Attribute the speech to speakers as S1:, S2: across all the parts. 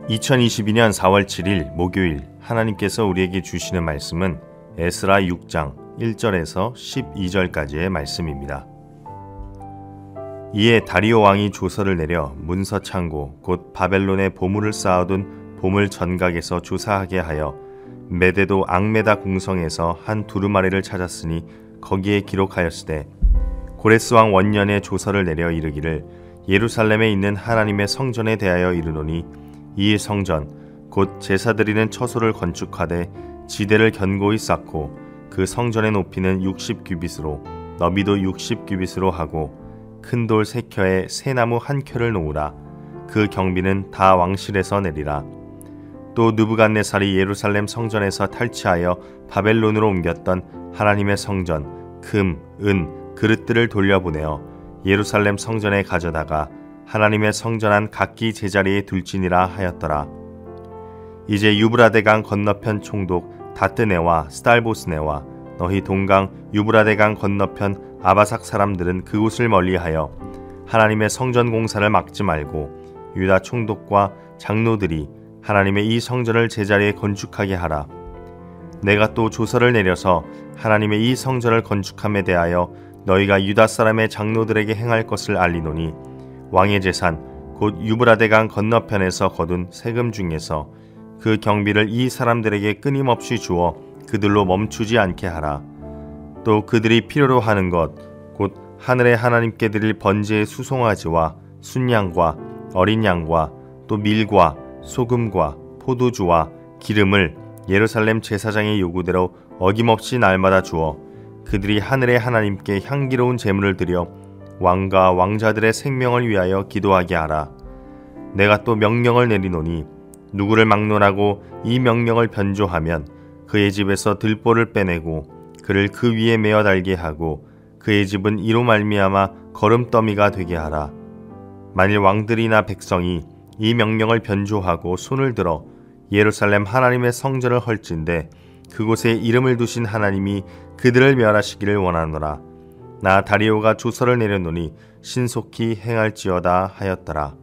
S1: 2022년 4월 7일 목요일 하나님께서 우리에게 주시는 말씀은 에스라 6장 1절에서 12절까지의 말씀입니다. 이에 다리오 왕이 조서를 내려 문서 창고 곧 바벨론에 보물을 쌓아둔 보물 전각에서 조사하게 하여 메데도 앙메다 궁성에서 한 두루마리를 찾았으니 거기에 기록하였으되 고레스 왕 원년에 조서를 내려 이르기를 예루살렘에 있는 하나님의 성전에 대하여 이르노니 이 성전 곧 제사 드리는 처소를 건축하되 지대를 견고히 쌓고 그 성전의 높이는 60규빗으로 너비도 60규빗으로 하고 큰 돌 3켜에 새나무 1켜를 놓으라. 그 경비는 다 왕실에서 내리라. 또 느부갓네살이 예루살렘 성전에서 탈취하여 바벨론으로 옮겼던 하나님의 성전 금, 은, 그릇들을 돌려보내어 예루살렘 성전에 가져다가 하나님의 성전 안 각기 제자리에 둘지니라 하였더라. 이제 유브라데강 건너편 총독 다뜨네와 스달보스네와 너희 동강 유브라데강 건너편 아바삭 사람들은 그곳을 멀리하여 하나님의 성전 공사를 막지 말고 유다 총독과 장로들이 하나님의 이 성전을 제자리에 건축하게 하라. 내가 또 조서를 내려서 하나님의 이 성전을 건축함에 대하여 너희가 유다 사람의 장로들에게 행할 것을 알리노니 왕의 재산 곧 유브라데강 건너편에서 거둔 세금 중에서 그 경비를 이 사람들에게 끊임없이 주어 그들로 멈추지 않게 하라. 또 그들이 필요로 하는 것 곧 하늘의 하나님께 드릴 번제의 수송아지와 순양과 어린 양과 또 밀과 소금과 포도주와 기름을 예루살렘 제사장의 요구대로 어김없이 날마다 주어 그들이 하늘의 하나님께 향기로운 제물을 드려 왕과 왕자들의 생명을 위하여 기도하게 하라. 내가 또 명령을 내리노니 누구를 막론하고 이 명령을 변조하면 그의 집에서 들보를 빼내고 그를 그 위에 메어 달게 하고 그의 집은 이로 말미암아 거름더미가 되게 하라. 만일 왕들이나 백성이 이 명령을 변조하고 손을 들어 예루살렘 하나님의 성전을 헐진대 그곳에 이름을 두신 하나님이 그들을 멸하시기를 원하노라. 나 다리오가 조서를 내려노니 신속히 행할지어다 하였더라.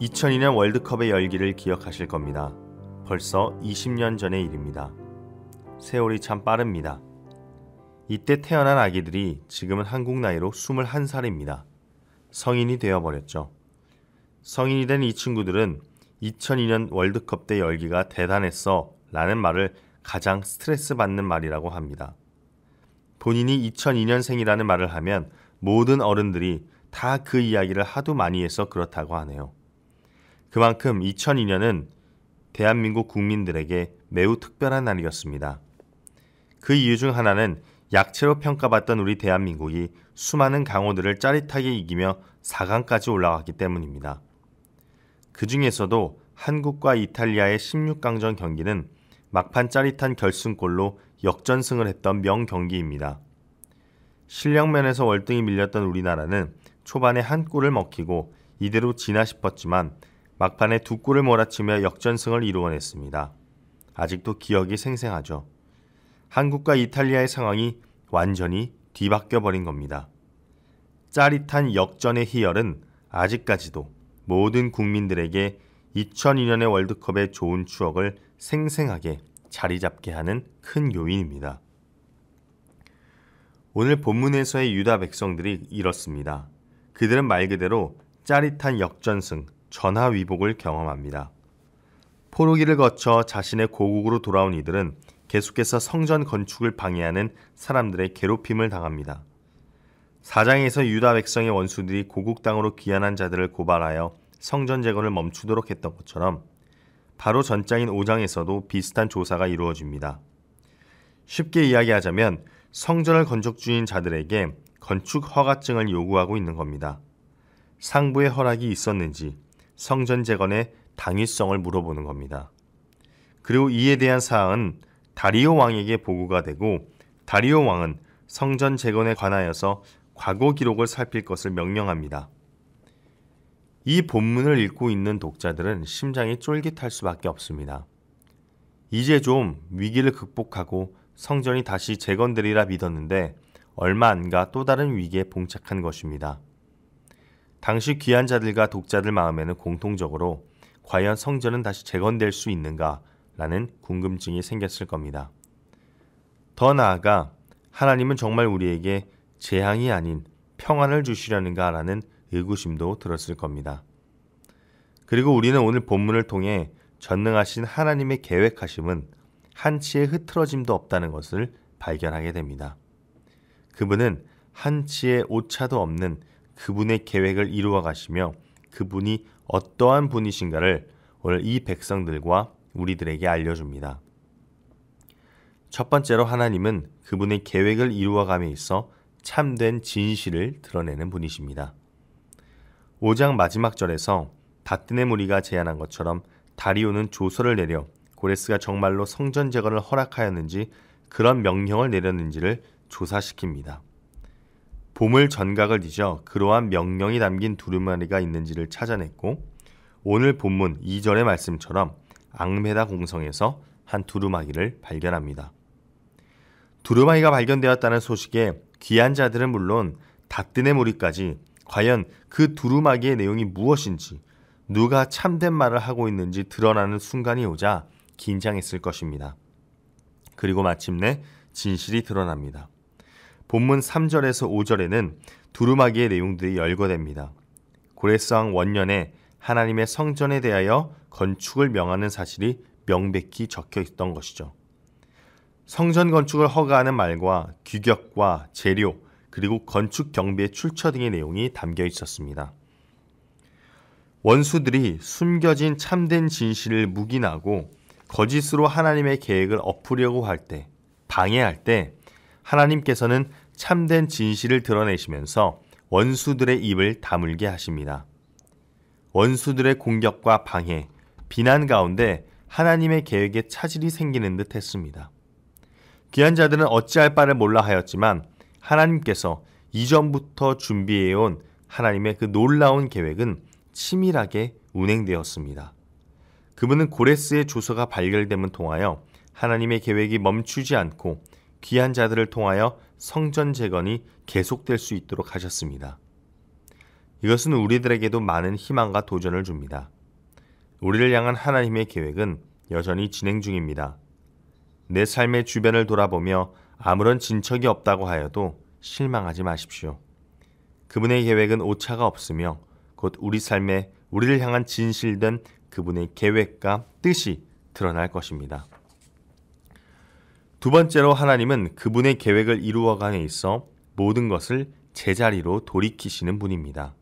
S1: 2002년 월드컵의 열기를 기억하실 겁니다. 벌써 20년 전의 일입니다. 세월이 참 빠릅니다. 이때 태어난 아기들이 지금은 한국 나이로 21살입니다. 성인이 되어버렸죠. 성인이 된 이 친구들은 2002년 월드컵 때 열기가 대단했어 라는 말을 가장 스트레스 받는 말이라고 합니다. 본인이 2002년생이라는 말을 하면 모든 어른들이 다 그 이야기를 하도 많이 해서 그렇다고 하네요. 그만큼 2002년은 대한민국 국민들에게 매우 특별한 날이었습니다. 그 이유 중 하나는 약체로 평가받던 우리 대한민국이 수많은 강호들을 짜릿하게 이기며 4강까지 올라갔기 때문입니다. 그 중에서도 한국과 이탈리아의 16강전 경기는 막판 짜릿한 결승골로 역전승을 했던 명경기입니다. 실력면에서 월등히 밀렸던 우리나라는 초반에 한 골을 먹히고 이대로 지나 싶었지만 막판에 2골을 몰아치며 역전승을 이루어냈습니다. 아직도 기억이 생생하죠. 한국과 이탈리아의 상황이 완전히 뒤바뀌어버린 겁니다. 짜릿한 역전의 희열은 아직까지도 모든 국민들에게 2002년의 월드컵의 좋은 추억을 생생하게 자리 잡게 하는 큰 요인입니다. 오늘 본문에서의 유다 백성들이 이렇습니다. 그들은 말 그대로 짜릿한 역전승, 전화위복을 경험합니다. 포로기를 거쳐 자신의 고국으로 돌아온 이들은 계속해서 성전 건축을 방해하는 사람들의 괴롭힘을 당합니다. 4장에서 유다 백성의 원수들이 고국 땅으로 귀환한 자들을 고발하여 성전 재건을 멈추도록 했던 것처럼 바로 전장인 5장에서도 비슷한 조사가 이루어집니다. 쉽게 이야기하자면 성전을 건축 중인 자들에게 건축 허가증을 요구하고 있는 겁니다. 상부의 허락이 있었는지 성전 재건의 당위성을 물어보는 겁니다. 그리고 이에 대한 사항은 다리오 왕에게 보고가 되고 다리오 왕은 성전 재건에 관하여서 과거 기록을 살필 것을 명령합니다. 이 본문을 읽고 있는 독자들은 심장이 쫄깃할 수밖에 없습니다. 이제 좀 위기를 극복하고 성전이 다시 재건되리라 믿었는데 얼마 안 가 또 다른 위기에 봉착한 것입니다. 당시 귀한 자들과 독자들 마음에는 공통적으로 과연 성전은 다시 재건될 수 있는가라는 궁금증이 생겼을 겁니다. 더 나아가 하나님은 정말 우리에게 재앙이 아닌 평안을 주시려는가라는 의구심도 들었을 겁니다. 그리고 우리는 오늘 본문을 통해 전능하신 하나님의 계획하심은 한치의 흐트러짐도 없다는 것을 발견하게 됩니다. 그분은 한치의 오차도 없는 그분의 계획을 이루어 가시며 그분이 어떠한 분이신가를 오늘 이 백성들과 우리들에게 알려줍니다. 첫 번째로 하나님은 그분의 계획을 이루어감에 있어 참된 진실을 드러내는 분이십니다. 5장 마지막 절에서 다뜨네 무리가 제안한 것처럼 다리오는 조서를 내려 고레스가 정말로 성전 재건을 허락하였는지 그런 명령을 내렸는지를 조사시킵니다. 보물 전각을 뒤져 그러한 명령이 담긴 두루마리가 있는지를 찾아냈고 오늘 본문 2절의 말씀처럼 앙메다 공성에서 한 두루마기를 발견합니다. 두루마기가 발견되었다는 소식에 귀한 자들은 물론 다뜨네 무리까지 과연 그 두루마기의 내용이 무엇인지 누가 참된 말을 하고 있는지 드러나는 순간이 오자 긴장했을 것입니다. 그리고 마침내 진실이 드러납니다. 본문 3절에서 5절에는 두루마기의 내용들이 열거됩니다. 고레스 왕 원년에 하나님의 성전에 대하여 건축을 명하는 사실이 명백히 적혀 있던 것이죠. 성전 건축을 허가하는 말과 규격과 재료 그리고 건축 경비의 출처 등의 내용이 담겨 있었습니다. 원수들이 숨겨진 참된 진실을 묵인하고 거짓으로 하나님의 계획을 엎으려고 할 때, 방해할 때 하나님께서는 참된 진실을 드러내시면서 원수들의 입을 다물게 하십니다. 원수들의 공격과 방해, 비난 가운데 하나님의 계획에 차질이 생기는 듯 했습니다. 귀한 자들은 어찌할 바를 몰라 하였지만 하나님께서 이전부터 준비해온 하나님의 그 놀라운 계획은 치밀하게 운행되었습니다. 그분은 고레스의 조서가 발견됨을 통하여 하나님의 계획이 멈추지 않고 귀한 자들을 통하여 성전 재건이 계속될 수 있도록 하셨습니다. 이것은 우리들에게도 많은 희망과 도전을 줍니다. 우리를 향한 하나님의 계획은 여전히 진행 중입니다. 내 삶의 주변을 돌아보며 아무런 진척이 없다고 하여도 실망하지 마십시오. 그분의 계획은 오차가 없으며 곧 우리 삶에 우리를 향한 진실된 그분의 계획과 뜻이 드러날 것입니다. 두 번째로 하나님은 그분의 계획을 이루어감에 있어 모든 것을 제자리로 돌이키시는 분입니다.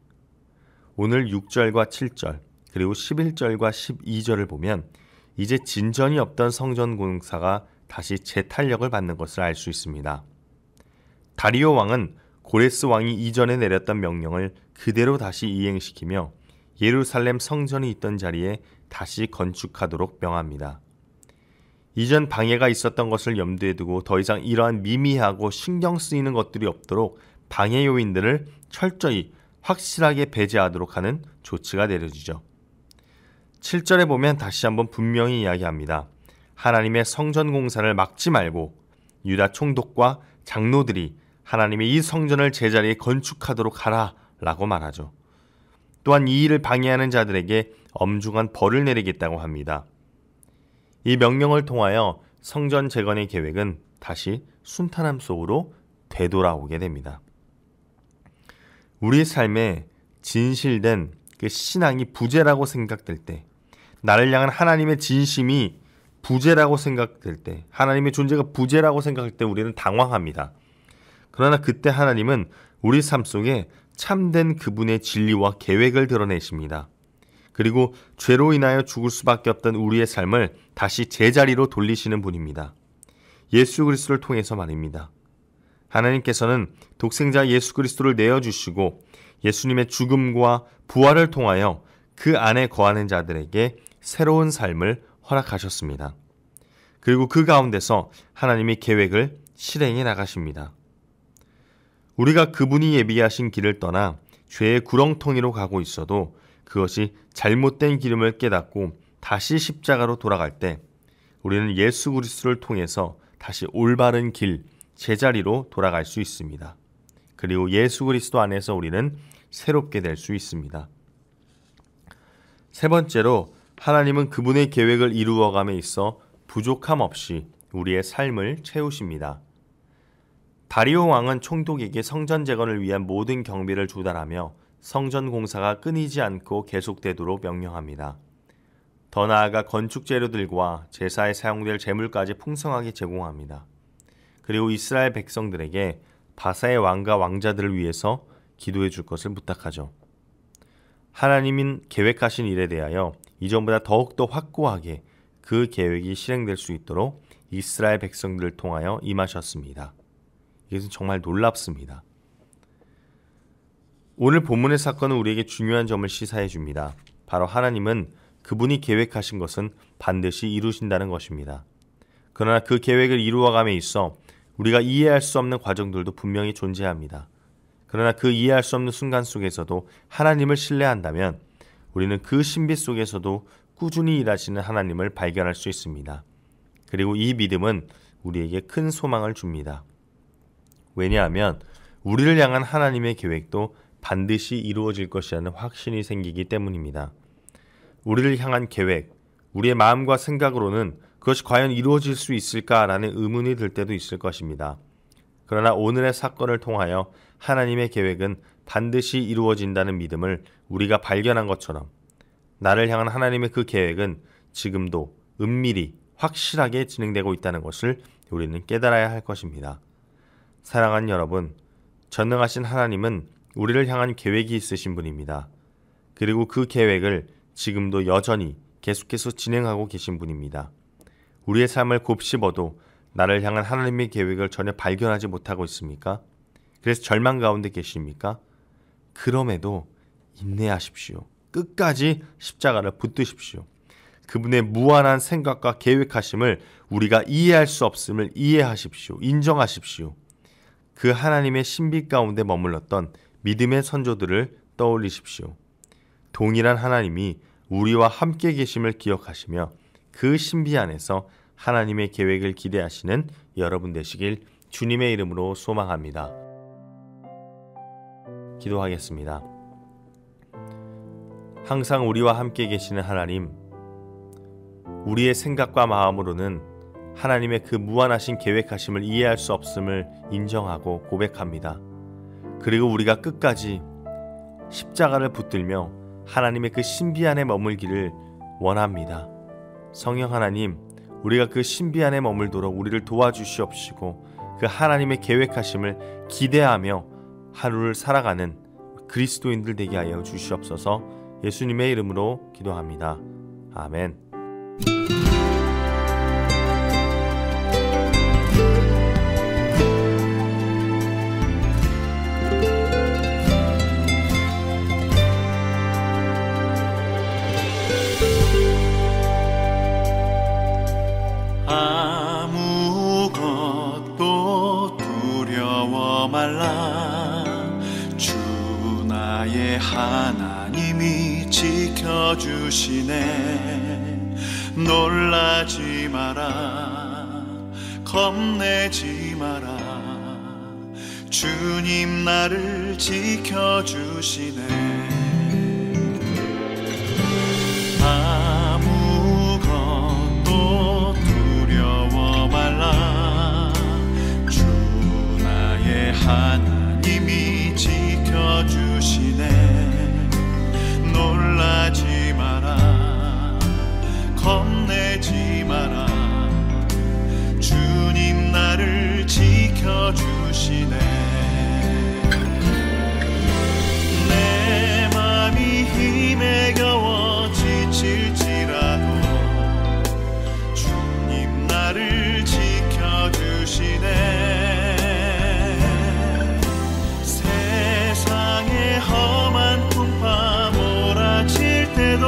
S1: 오늘 6절과 7절 그리고 11절과 12절을 보면 이제 진전이 없던 성전 공사가 다시 재탄력을 받는 것을 알 수 있습니다. 다리오 왕은 고레스 왕이 이전에 내렸던 명령을 그대로 다시 이행시키며 예루살렘 성전이 있던 자리에 다시 건축하도록 명합니다. 이전 방해가 있었던 것을 염두에 두고 더 이상 이러한 미미하고 신경 쓰이는 것들이 없도록 방해 요인들을 철저히 확실하게 배제하도록 하는 조치가 내려지죠. 7절에 보면 다시 한번 분명히 이야기합니다. 하나님의 성전 공사를 막지 말고 유다 총독과 장로들이 하나님의 이 성전을 제자리에 건축하도록 하라 라고 말하죠. 또한 이 일을 방해하는 자들에게 엄중한 벌을 내리겠다고 합니다. 이 명령을 통하여 성전 재건의 계획은 다시 순탄함 속으로 되돌아오게 됩니다. 우리 삶에 진실된 그 신앙이 부재라고 생각될 때, 나를 향한 하나님의 진심이 부재라고 생각될 때, 하나님의 존재가 부재라고 생각할 때 우리는 당황합니다. 그러나 그때 하나님은 우리 삶 속에 참된 그분의 진리와 계획을 드러내십니다. 그리고 죄로 인하여 죽을 수밖에 없던 우리의 삶을 다시 제자리로 돌리시는 분입니다. 예수 그리스도를 통해서 말입니다. 하나님께서는 독생자 예수 그리스도를 내어주시고 예수님의 죽음과 부활을 통하여 그 안에 거하는 자들에게 새로운 삶을 허락하셨습니다. 그리고 그 가운데서 하나님의 계획을 실행해 나가십니다. 우리가 그분이 예비하신 길을 떠나 죄의 구렁텅이로 가고 있어도 그것이 잘못된 길임을 깨닫고 다시 십자가로 돌아갈 때 우리는 예수 그리스도를 통해서 다시 올바른 길, 제자리로 돌아갈 수 있습니다. 그리고 예수 그리스도 안에서 우리는 새롭게 될 수 있습니다. 세 번째로 하나님은 그분의 계획을 이루어감에 있어 부족함 없이 우리의 삶을 채우십니다. 다리오 왕은 총독에게 성전 재건을 위한 모든 경비를 조달하며 성전 공사가 끊이지 않고 계속되도록 명령합니다. 더 나아가 건축 재료들과 제사에 사용될 재물까지 풍성하게 제공합니다. 그리고 이스라엘 백성들에게 바사의 왕과 왕자들을 위해서 기도해 줄 것을 부탁하죠. 하나님은 계획하신 일에 대하여 이전보다 더욱더 확고하게 그 계획이 실행될 수 있도록 이스라엘 백성들을 통하여 임하셨습니다. 이것은 정말 놀랍습니다. 오늘 본문의 사건은 우리에게 중요한 점을 시사해 줍니다. 바로 하나님은 그분이 계획하신 것은 반드시 이루신다는 것입니다. 그러나 그 계획을 이루어감에 있어 우리가 이해할 수 없는 과정들도 분명히 존재합니다. 그러나 그 이해할 수 없는 순간 속에서도 하나님을 신뢰한다면 우리는 그 신비 속에서도 꾸준히 일하시는 하나님을 발견할 수 있습니다. 그리고 이 믿음은 우리에게 큰 소망을 줍니다. 왜냐하면 우리를 향한 하나님의 계획도 반드시 이루어질 것이라는 확신이 생기기 때문입니다. 우리를 향한 계획, 우리의 마음과 생각으로는 그것이 과연 이루어질 수 있을까라는 의문이 들 때도 있을 것입니다. 그러나 오늘의 사건을 통하여 하나님의 계획은 반드시 이루어진다는 믿음을 우리가 발견한 것처럼 나를 향한 하나님의 그 계획은 지금도 은밀히 확실하게 진행되고 있다는 것을 우리는 깨달아야 할 것입니다. 사랑하는 여러분, 전능하신 하나님은 우리를 향한 계획이 있으신 분입니다. 그리고 그 계획을 지금도 여전히 계속해서 진행하고 계신 분입니다. 우리의 삶을 곱씹어도 나를 향한 하나님의 계획을 전혀 발견하지 못하고 있습니까? 그래서 절망 가운데 계십니까? 그럼에도 인내하십시오. 끝까지 십자가를 붙드십시오. 그분의 무한한 생각과 계획하심을 우리가 이해할 수 없음을 이해하십시오. 인정하십시오. 그 하나님의 신비 가운데 머물렀던 믿음의 선조들을 떠올리십시오. 동일한 하나님이 우리와 함께 계심을 기억하시며 그 신비 안에서 하나님의 계획을 기대하시는 여러분 되시길 주님의 이름으로 소망합니다. 기도하겠습니다. 항상 우리와 함께 계시는 하나님, 우리의 생각과 마음으로는 하나님의 그 무한하신 계획하심을 이해할 수 없음을 인정하고 고백합니다. 그리고 우리가 끝까지 십자가를 붙들며 하나님의 그 신비 안에 머물기를 원합니다. 성령 하나님, 우리가 그 신비 안에 머물도록 우리를 도와주시옵시고 그 하나님의 계획하심을 기대하며 하루를 살아가는 그리스도인들 되게 하여 주시옵소서. 예수님의 이름으로 기도합니다. 아멘.
S2: 아무것도 두려워 말라. 주 나의 하나님이 지켜주시네. 놀라지 마라, 겁내지 마라. 주님 나를 지켜주시네. 아무것도 두려워 말라. 주 나의 하나님이 지켜주시네. 놀라지 마라, 겁내지 마라. 주님 나를 지켜주시네. 내 맘이 힘에 겨워 지칠지라도 주님 나를 지켜주시네. 세상의 험한 풍파 몰아칠 때도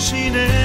S2: 주시네